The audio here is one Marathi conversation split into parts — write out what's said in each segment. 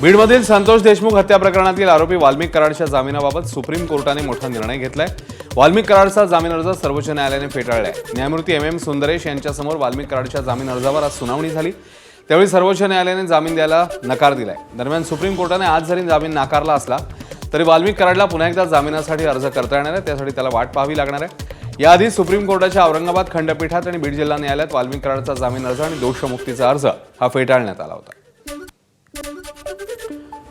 बीडमधील संतोष देशमुख हत्या प्रकरणातील आरोपी वाल्मिक कराडच्या जामिनाबाबत सुप्रीम कोर्टाने मोठा निर्णय घेतलाय। वाल्मिक कराडचा जामीन अर्ज सर्वोच्च न्यायालयाने फेटाळलाय। न्यायमूर्ती एम सुंदरेश यांच्यासमोर वाल्मिक कराडच्या जामीन अर्जावर आज सुनावणी झाली। त्यावेळी सर्वोच्च न्यायालयाने जामीन द्यायला नकार दिलाय। दरम्यान सुप्रीम कोर्टाने आज जरी जामीन नाकारला असला तरी वाल्मिक कराडला पुन्हा एकदा जामिनासाठी अर्ज करता येणार आहे। त्यासाठी त्याला वाट पाहावी लागणार आहे। याआधी सुप्रीम कोर्टाच्या औरंगाबाद खंडपीठात आणि बीड जिल्हा न्यायालयात वाल्मिक कराडचा जामीन अर्ज आणि दोषमुक्तीचा अर्ज हा फेटाळण्यात आला होता।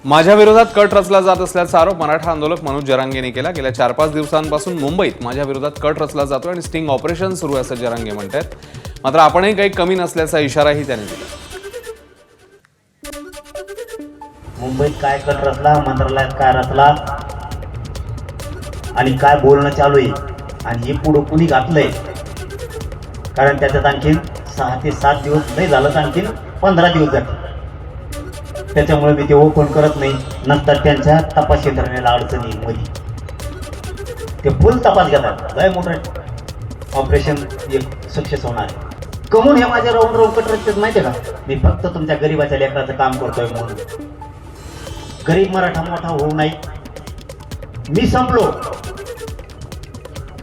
माझ्या विरोधात कट रचला जात असल्याचा आरोप मराठा आंदोलक मनोज जरांगेने केला। गेल्या 4-5 दिवसांपासून मुंबईत माझ्या विरोधात कट रचला जातोय आणि स्टिंग ऑपरेशन सुरू आहे असं जरांगे म्हणतात। मात्र आपणही काही कमी नसल्याचा इशाराही त्यांनी दिला। मुंबईत काय कट रचला, मंत्रालयात काय रचला आणि काय बोलणं चालू आहे आणि हे पुढं कुणी घातलंय, कारण त्याच्यात आणखीन 6 ते 7 दिवस नाही झालं, आणखीन 15 दिवस जातील। त्याच्यामुळे मी ते ओपन करत नाही। नंतर त्यांच्या तपास यंत्रणेला अडचणी मध्ये ते फुल तपास घेतात। लय मोठं ऑपरेशन एक सक्सेस होणार आहे। कमून हे माझ्या राऊंड कट रचतेच माहितीये का? मी फक्त तुमच्या गरीबाच्या लेकराचं काम करतोय म्हणून। गरीब मराठा मोठा होऊ नाही, मी संपलो,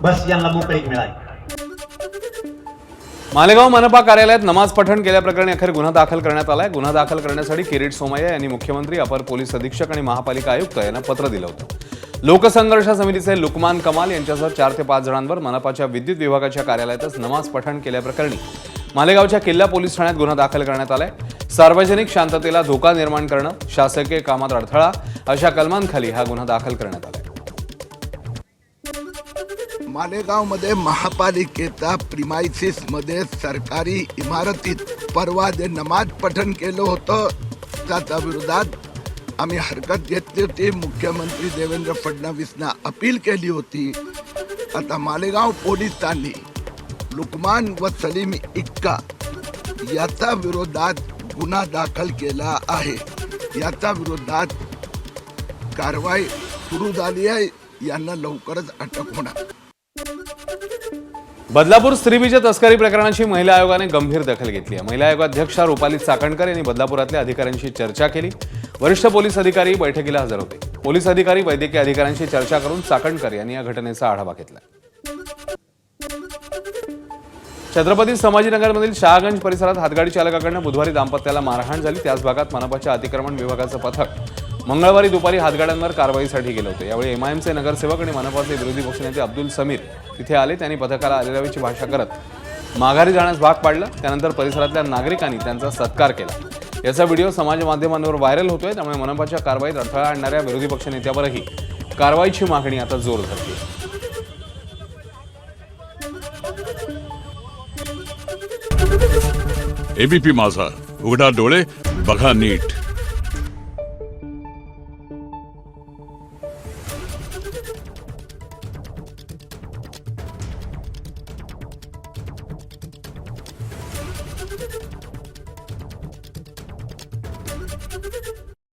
बस यांना मोकळीक मिळाली। मालेगाव मनपा कार्यालयात नमाज पठण केल्याप्रकरणी अखेर गुन्हा दाखल करण्यात आलाय। गुन्हा दाखल करण्यासाठी किरीट सोमय्या यांनी मुख्यमंत्री, अपर पोलीस अधीक्षक आणि महापालिका आयुक्त यांना पत्र दिलं होतं। लोकसंघर्ष समितीचे लुकमान कमाल यांच्यासह 4 ते 5 जणांवर मनपाच्या विद्युत विभागाच्या कार्यालयातच नमाज पठण केल्याप्रकरणी मालेगावच्या किल्ला पोलीस ठाण्यात गुन्हा दाखल करण्यात आलाय। सार्वजनिक शांततेला धोका निर्माण करणं, शासकीय कामात अडथळा अशा कलमांखाली हा गुन्हा दाखल करण्यात आलाय। मालेगाव मध्ये महापालिकेचा प्रिमायसिस मध्ये सरकारी इमारतीत परवा जे नमाज पठण केलं होतं त्याच्या विरोधात आम्ही हरकत घेतली होती। मुख्यमंत्री देवेंद्र फडणवीसना अपील केली होती। आता मालेगाव पोलिसांनी लुकमान व सलीम इक्का याचा विरोधात गुन्हा दाखल केला आहे। याच्या विरोधात कारवाई सुरू झाली आहे। यांना लवकरच अटक होणार। बदलापूर स्त्रीबीज तस्करी प्रकरणाची महिला आयोगाने गंभीर दखल घेतली आहे। महिला आयोगाध्यक्षा रुपाली चाकणकर यांनी बदलापुरातल्या अधिकाऱ्यांशी चर्चा केली। वरिष्ठ पोलीस अधिकारी बैठकीला हजर होते। पोलीस अधिकारी, वैद्यकीय अधिकाऱ्यांशी चर्चा करून चाकणकर यांनी या घटनेचा आढावा घेतला। छत्रपती संभाजीनगरमधील शहागंज परिसरात हातगाडी चालकाकडून बुधवारी दाम्पत्याला मारहाण झाली। त्याच भागात मनपाच्या अतिक्रमण विभागाचं पथक मंगळवारी दुपारी हातगाड्यांवर कारवाईसाठी गेलं होतं। यावेळी एमआयएमचे नगरसेवक आणि मनपाचे विरोधी पक्षनेते अब्दुल समीर तिथे आले। त्यांनी पथकाला अरेरावीची भाषा करत माघारी जाण्यास भाग पाडलं। त्यानंतर परिसरातल्या नागरिकांनी त्यांचा सत्कार केला। याचा व्हिडिओ समाज माध्यमांवर व्हायरल होतोय। त्यामुळे मनपाच्या कारवाईत अडथळा आणणाऱ्या विरोधी पक्षनेत्यावरही कारवाईची मागणी आता जोर धरली आहे। एबीपी माझा, उघडा डोळे बघा नीट।